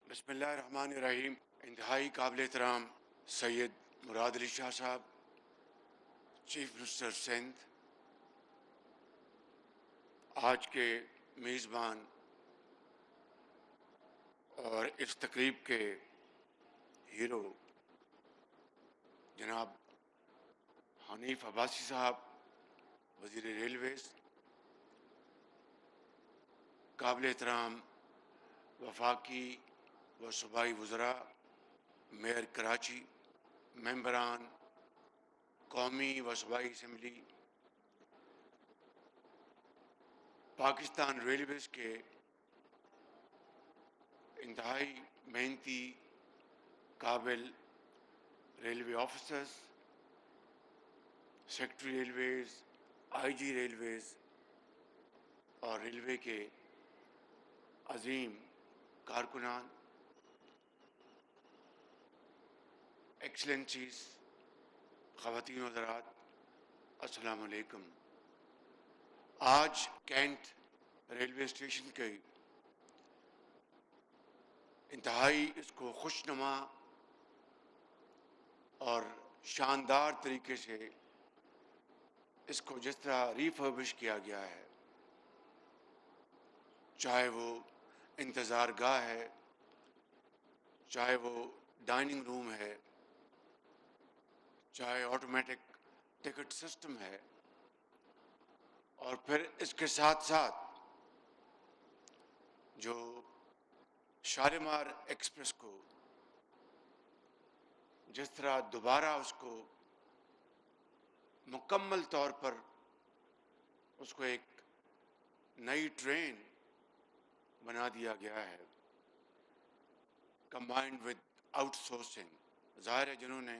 بسم اللہ الرحمن الرحیم. انتہائی قابل احترام سید مراد علی شاہ صاحب، چیف منسٹر سندھ، آج کے میزبان اور اس تقریب کے ہیرو جناب حنیف عباسی صاحب، وزیر ریلویز، قابل احترام وفاقی و صوبائی وزراء، میئر کراچی، ممبران قومی و صوبائی اسمبلی، پاکستان ریلویز کے انتہائی محنتی قابل ریلوے آفیسرز، سیکٹری ریلویز، آئی جی ریلویز اور ریلوے کے عظیم کارکنان، ایکسلنسیز، خواتین و حضرات، السلام علیکم. آج کینٹ ریلوے اسٹیشن کے انتہائی اس کو خوشنما اور شاندار طریقے سے اس کو جس طرح ریفربش کیا گیا ہے، چاہے وہ انتظار گاہ ہے، چاہے وہ ڈائننگ روم ہے، چاہے آٹومیٹک ٹکٹ سسٹم ہے، اور پھر اس کے ساتھ ساتھ جو شالیمار ایکسپریس کو جس طرح دوبارہ اس کو مکمل طور پر اس کو ایک نئی ٹرین بنا دیا گیا ہے، کمبائنڈ ود آؤٹ سورسنگ. ظاہر ہے جنہوں نے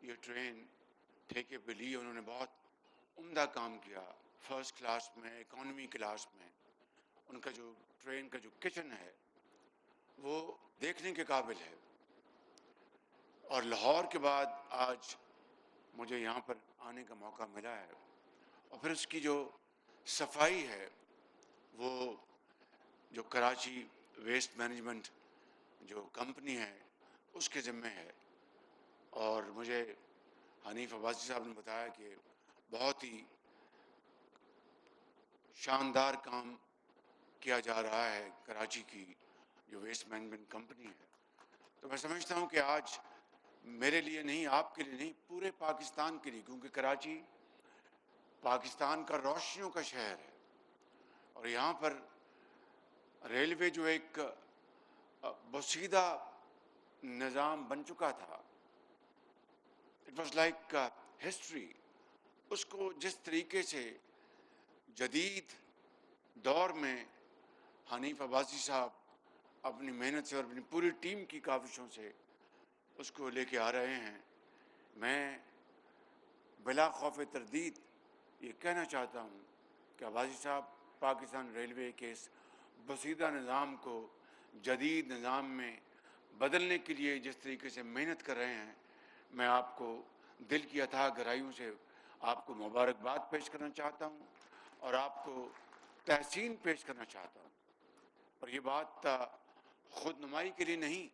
یہ ٹرین ٹھیکے پہ لی انہوں نے بہت عمدہ کام کیا. فرسٹ کلاس میں، اکانومی کلاس میں ان کا جو ٹرین کا جو کچن ہے وہ دیکھنے کے قابل ہے. اور لاہور کے بعد آج مجھے یہاں پر آنے کا موقع ملا ہے، اور پھر اس کی جو صفائی ہے وہ جو کراچی ویسٹ مینجمنٹ جو کمپنی ہے اس کے ذمے ہے. اور مجھے حنیف عباسی صاحب نے بتایا کہ بہت ہی شاندار کام کیا جا رہا ہے کراچی کی جو ویسٹ مینجمنٹ کمپنی ہے. تو میں سمجھتا ہوں کہ آج میرے لیے نہیں، آپ کے لیے نہیں، پورے پاکستان کے لیے، کیونکہ کراچی پاکستان کا روشنیوں کا شہر ہے، اور یہاں پر ریلوے جو ایک بسیدہ نظام بن چکا تھا، اٹ واز لائک ہسٹری. اس کو جس طریقے سے جدید دور میں حنیف عباسی صاحب اپنی محنت سے اور اپنی پوری ٹیم کی کاوشوں سے اس کو لے کے آ رہے ہیں، میں بلا خوف تردید یہ کہنا چاہتا ہوں کہ عباسی صاحب پاکستان ریلوے کے اس بسیدہ نظام کو جدید نظام میں بدلنے کے لیے جس طریقے سے محنت کر رہے ہیں، میں آپ کو دل کی اتھاہ گہرائیوں سے آپ کو مبارکباد پیش کرنا چاہتا ہوں اور آپ کو تحسین پیش کرنا چاہتا ہوں. اور یہ بات خود نمائی کے لیے نہیں،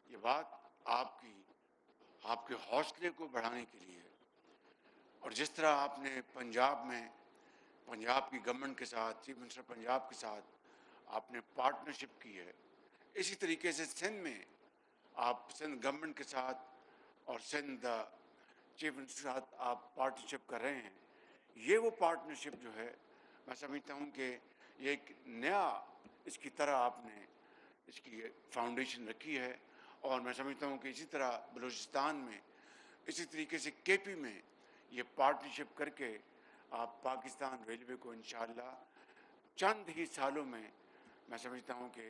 یہ بات آپ کے حوصلے کو بڑھانے کے لیے ہے. اور جس طرح آپ نے پنجاب میں پنجاب کی گورنمنٹ کے ساتھ، چیف منسٹر پنجاب کے ساتھ آپ نے پارٹنرشپ کی ہے، اسی طریقے سے سندھ میں آپ سندھ گورنمنٹ کے ساتھ اور سندھ چیف منسٹر کے ساتھ آپ پارٹنرشپ کر رہے ہیں. یہ وہ پارٹنرشپ جو ہے، میں سمجھتا ہوں کہ یہ ایک نیا اس کی طرح آپ نے اس کی فاؤنڈیشن رکھی ہے. اور میں سمجھتا ہوں کہ اسی طرح بلوچستان میں، اسی طریقے سے کے پی میں یہ پارٹنرشپ کر کے آپ پاکستان ریلوے کو انشاءاللہ چند ہی سالوں میں سمجھتا ہوں کہ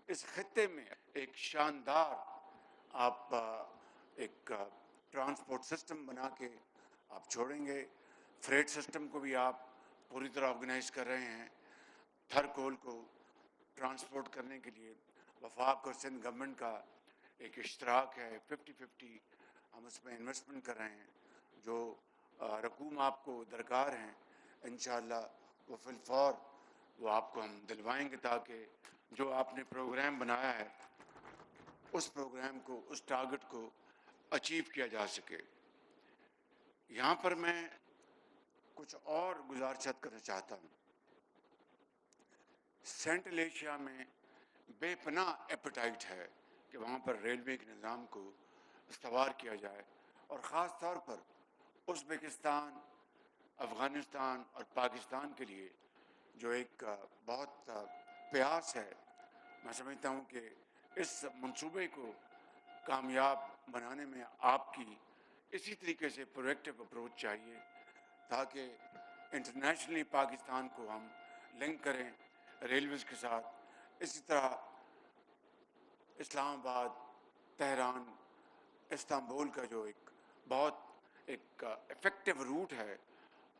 اس خطے میں ایک شاندار آپ ایک ٹرانسپورٹ سسٹم بنا کے آپ چھوڑیں گے. فریٹ سسٹم کو بھی آپ پوری طرح آرگنائز کر رہے ہیں. تھر کول کو ٹرانسپورٹ کرنے کے لیے وفاق اور سندھ گورنمنٹ کا ایک اشتراک ہے، 50-50 ہم اس میں انویسٹمنٹ کر رہے ہیں. جو رقوم آپ کو درکار ہیں انشاءاللہ وہ فی الفور وہ آپ کو ہم دلوائیں گے، تاکہ جو آپ نے پروگرام بنایا ہے اس پروگرام کو، اس ٹارگٹ کو اچیو کیا جا سکے۔ یہاں پر میں کچھ اور گزارشات کرنا چاہتا ہوں۔ سینٹرل ایشیا میں بے پناہ ایپیٹائٹ ہے کہ وہاں پر ریلوے کے نظام کو استوار کیا جائے، اور خاص طور پر ازبکستان، افغانستان اور پاکستان کے لیے جو ایک بہت پیاس ہے۔ میں سمجھتا ہوں کہ اس منصوبے کو کامیاب بنانے میں آپ کی اسی طریقے سے پرویکٹیو اپروچ چاہیے، تاکہ انٹرنیشنلی پاکستان کو ہم لنک کریں ریلویز کے ساتھ۔ اسی طرح اسلام آباد، تہران، استنبول کا جو ایک بہت ایک افیکٹو روٹ ہے،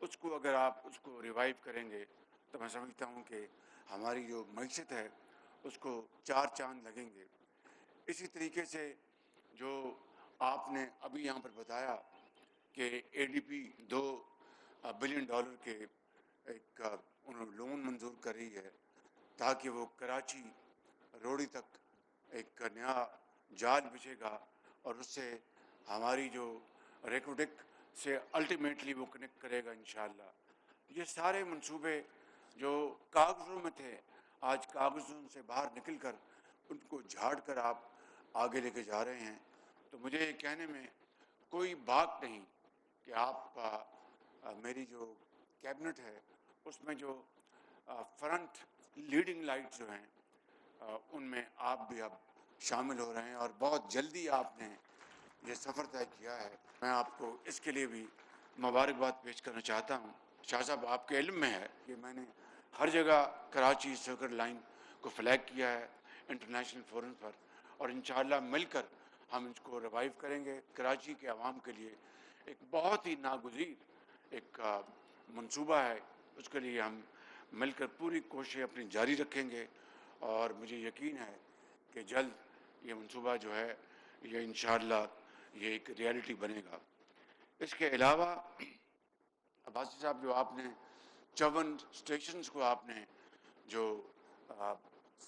اس کو اگر آپ اس کو ریوائیو کریں گے تو میں سمجھتا ہوں کہ ہماری جو معیشت ہے اس کو چار چاند لگیں گے۔ اسی طریقے سے جو آپ نے ابھی یہاں پر بتایا کہ اے ڈی پی $2 بلین کے ایک انہوں نے لون منظور کر رہی ہے، تاکہ وہ کراچی روڑی تک ایک نیا جال بچھے گا، اور اس سے ہماری جو ریکوڈک سے الٹیمیٹلی وہ کنیکٹ کرے گا انشاءاللہ۔ یہ سارے منصوبے جو کاغذوں میں تھے، آج کاغذوں سے باہر نکل کر ان کو جھاڑ کر آپ آگے لے کے جا رہے ہیں۔ تو مجھے یہ کہنے میں کوئی بات نہیں کہ آپ میری جو کیبنٹ ہے اس میں جو فرنٹ لیڈنگ لائٹ جو ہیں ان میں آپ بھی اب شامل ہو رہے ہیں، اور بہت جلدی آپ نے یہ سفر طے کیا ہے۔ میں آپ کو اس کے لیے بھی مبارکباد پیش کرنا چاہتا ہوں۔ شاہ صاحب، آپ کے علم میں ہے کہ میں نے ہر جگہ کراچی سرکٹ لائن کو فلیگ کیا ہے انٹرنیشنل فورم پر، اور انشاءاللہ مل کر ہم اس کو ریوائیو کریں گے۔ کراچی کے عوام کے لیے ایک بہت ہی ناگزیر ایک منصوبہ ہے، اس کے لیے ہم مل کر پوری کوششیں اپنی جاری رکھیں گے، اور مجھے یقین ہے کہ جلد یہ منصوبہ جو ہے یہ انشاءاللہ یہ ایک ریالٹی بنے گا۔ اس کے علاوہ عباسی صاحب، جو آپ نے 54 اسٹیشنز کو آپ نے جو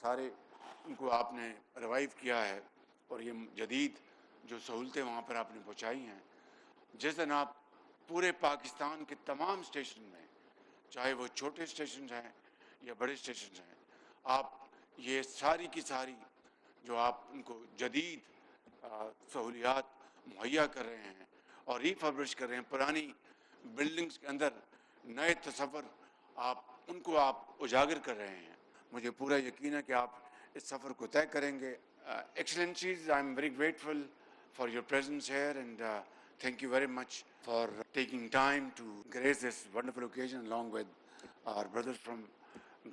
سارے ان کو آپ نے ریوائیو کیا ہے، اور یہ جدید جو سہولتیں وہاں پر آپ نے پہنچائی ہیں، جس دن آپ پورے پاکستان کے تمام اسٹیشن میں، چاہے وہ چھوٹے اسٹیشنز ہیں یا بڑے اسٹیشنز ہیں، آپ یہ ساری کی ساری جو آپ ان کو جدید سہولیات مہیا کر رہے ہیں اور ریفربش کر رہے ہیں، پرانی بلڈنگز کے اندر نئے تصور آپ ان کو آپ اجاگر کر رہے ہیں، مجھے پورا یقین ہے کہ آپ اس سفر کو طے کریں گے۔ Excellencies, I am very grateful for your presence here, and thank you very much for taking time to grace this wonderful occasion along with our brothers from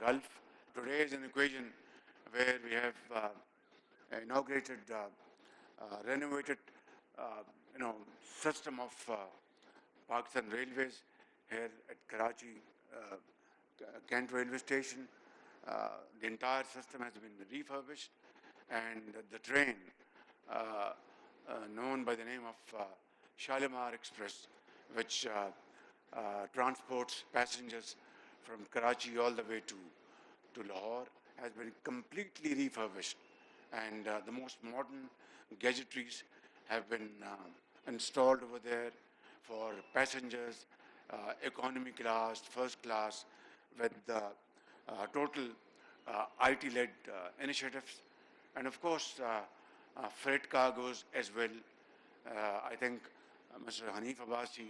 Gulf. Today is an occasion where we have inaugurated, renovated, system of Pakistan Railways here at Karachi Kent Railway Station. The entire system has been refurbished, and the train known by the name of Shalimar Express, which transports passengers from Karachi all the way to Lahore, has been completely refurbished, and the most modern gadgetries have been installed over there for passengers, economy class, first class, with total IT-led initiatives, and of course freight cargoes as well. I think Mr. Hanif Abbasi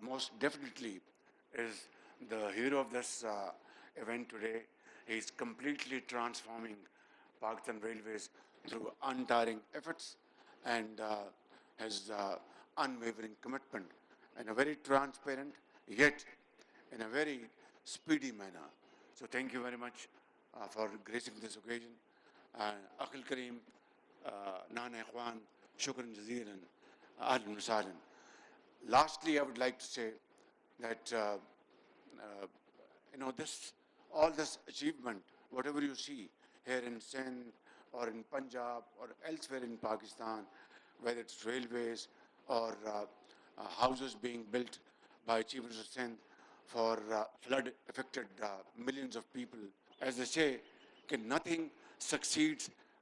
most definitely is the hero of this event today. He is completely transforming Pakistan Railways through untiring efforts and his unwavering commitment in a very transparent yet in a very speedy manner. So thank you very much for gracing this occasion. Akhil Kareem, Nana Ikhwan, Shukran Jazeeran, Ahlan wa Sahlan. Lastly, I would like to say that all this achievement, whatever you see here in Sindh or in Punjab or elsewhere in Pakistan, whether it's railways or houses being built by Chief Minister Sindh for flood-affected millions of people, as they say, nothing succeeds